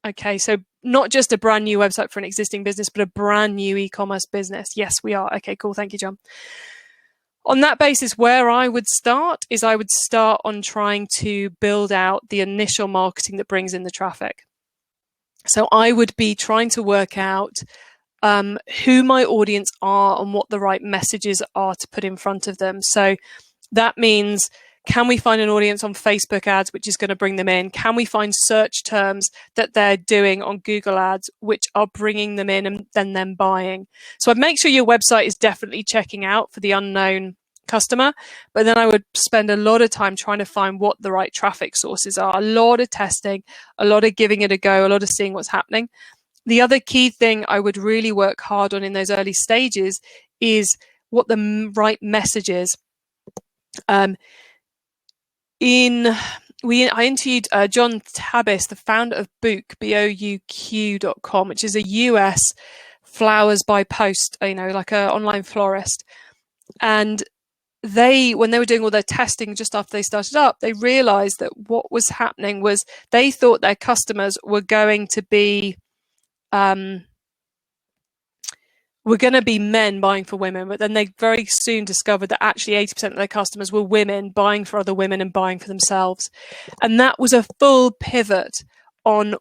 Okay, so not just a brand new website for an existing business, but a brand new e-commerce business. Yes, we are. Okay, cool. Thank you, John. On that basis, where I would start is I would start on trying to build out the initial marketing that brings in the traffic. So I would be trying to work out who my audience are and what the right messages are to put in front of them. So that means, can we find an audience on Facebook ads, which is going to bring them in? Can we find search terms that they're doing on Google ads, which are bringing them in and then them buying? So I'd make sure your website is definitely checking out for the unknown customer, but then I would spend a lot of time trying to find what the right traffic sources are. A lot of testing, a lot of giving it a go, a lot of seeing what's happening. The other key thing I would really work hard on in those early stages is what the right message is. I interviewed John Tabis, the founder of Bouq.com, which is a US flowers by post, like an online florist. And when they were doing all their testing just after they started up, they realized that what was happening was they thought their customers were going to be men buying for women, but then they very soon discovered that actually 80% of their customers were women buying for other women and buying for themselves. And that was a full pivot on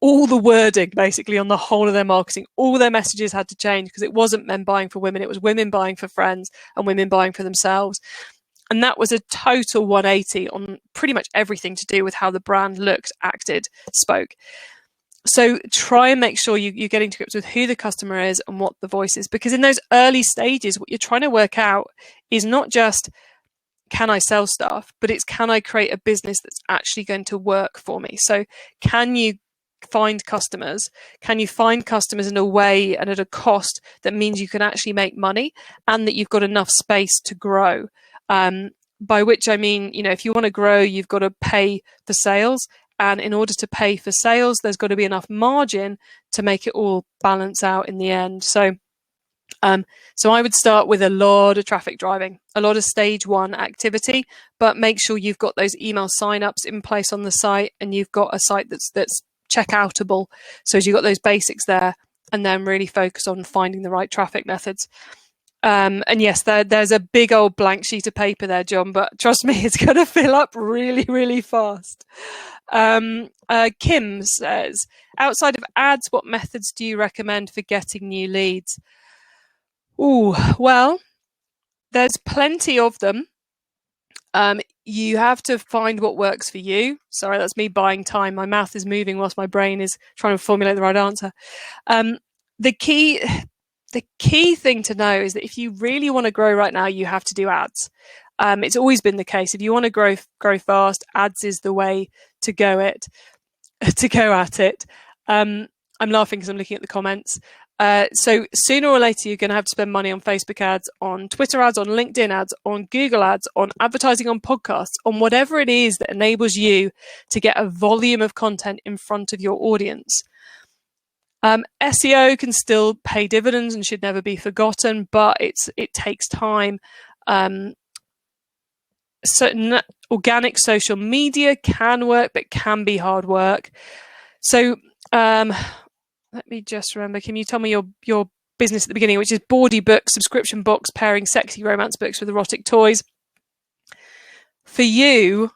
all the wording, basically, on the whole of their marketing. All their messages had to change because it wasn't men buying for women, it was women buying for friends and women buying for themselves. And that was a total 180 on pretty much everything to do with how the brand looked, acted, spoke. So try and make sure you're getting to grips with who the customer is and what the voice is, because in those early stages, what you're trying to work out is not just, can I sell stuff, but it's, can I create a business that's actually going to work for me? So can you find customers? Can you find customers in a way and at a cost that means you can actually make money and that you've got enough space to grow? By which I mean, if you want to grow, you've got to pay for sales. And in order to pay for sales, there's got to be enough margin to make it all balance out in the end. So I would start with a lot of traffic driving, a lot of stage 1 activity, but make sure you've got those email signups in place on the site and you've got a site that's checkoutable. So you've got those basics there, and then really focus on finding the right traffic methods. And yes, there's a big old blank sheet of paper there, John, but trust me, it's going to fill up really, really fast. Kim says, outside of ads, what methods do you recommend for getting new leads? Well, there's plenty of them. You have to find what works for you. Sorry, that's me buying time. My mouth is moving whilst my brain is trying to formulate the right answer. The key thing to know is that if you really want to grow right now, you have to do ads. It's always been the case. If you want to grow fast, ads is the way to go at it. I'm laughing because I'm looking at the comments. So sooner or later, you're going to have to spend money on Facebook ads, on Twitter ads, on LinkedIn ads, on Google ads, on advertising on podcasts, on whatever it is that enables you to get a volume of content in front of your audience. SEO can still pay dividends and should never be forgotten, but it takes time. Certain organic social media can work, but can be hard work. So let me just remember, Kim, you tell me your business at the beginning, which is Bawdy Books, subscription box pairing sexy romance books with erotic toys. For you,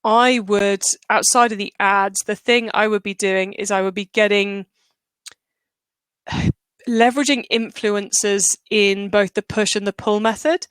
I would, outside of the ads, the thing I would be doing is I would be leveraging influencers in both the push and the pull method,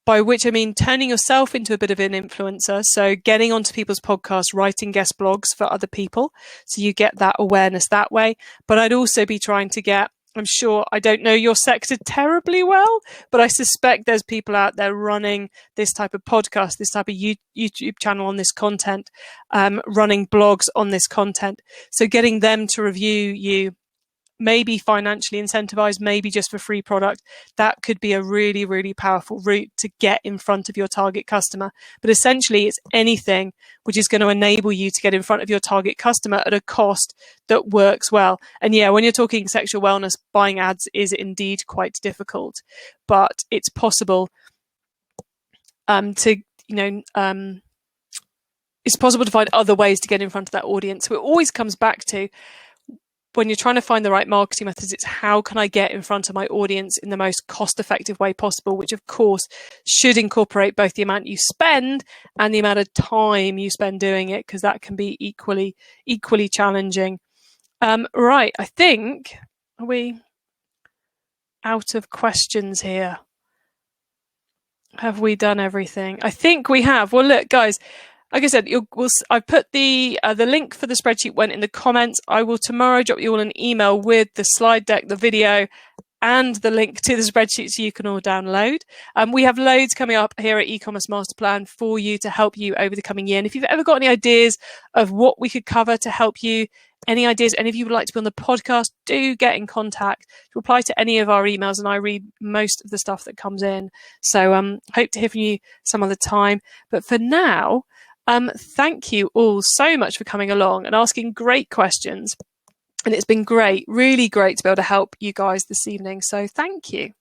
by which I mean turning yourself into a bit of an influencer. So getting onto people's podcasts, writing guest blogs for other people, so you get that awareness that way. But I'd also be trying to get, I'm sure, I don't know your sector terribly well, but I suspect there's people out there running this type of podcast, this type of YouTube channel on this content, running blogs on this content. So getting them to review you, maybe financially incentivized, maybe just for free product, that could be a really, really powerful route to get in front of your target customer. But essentially, it's anything which is going to enable you to get in front of your target customer at a cost that works well. And yeah, when you're talking sexual wellness, buying ads is indeed quite difficult, but it's possible it's possible to find other ways to get in front of that audience. So it always comes back to, when you're trying to find the right marketing methods, it's how can I get in front of my audience in the most cost-effective way possible, which of course should incorporate both the amount you spend and the amount of time you spend doing it, because that can be equally challenging. Right, I think, are we out of questions here? Have we done everything? I think we have. Well, look, guys, like I said, I put the link for the spreadsheet went in the comments. I will tomorrow drop you all an email with the slide deck, the video, and the link to the spreadsheet so you can all download. We have loads coming up here at eCommerce MasterPlan for you to help you over the coming year. And if you've ever got any ideas of what we could cover to help you, any ideas, any of you would like to be on the podcast, do get in contact. Reply to any of our emails, and I read most of the stuff that comes in. So hope to hear from you some other time. But for now, thank you all so much for coming along and asking great questions. And it's been great, really great to be able to help you guys this evening. So thank you.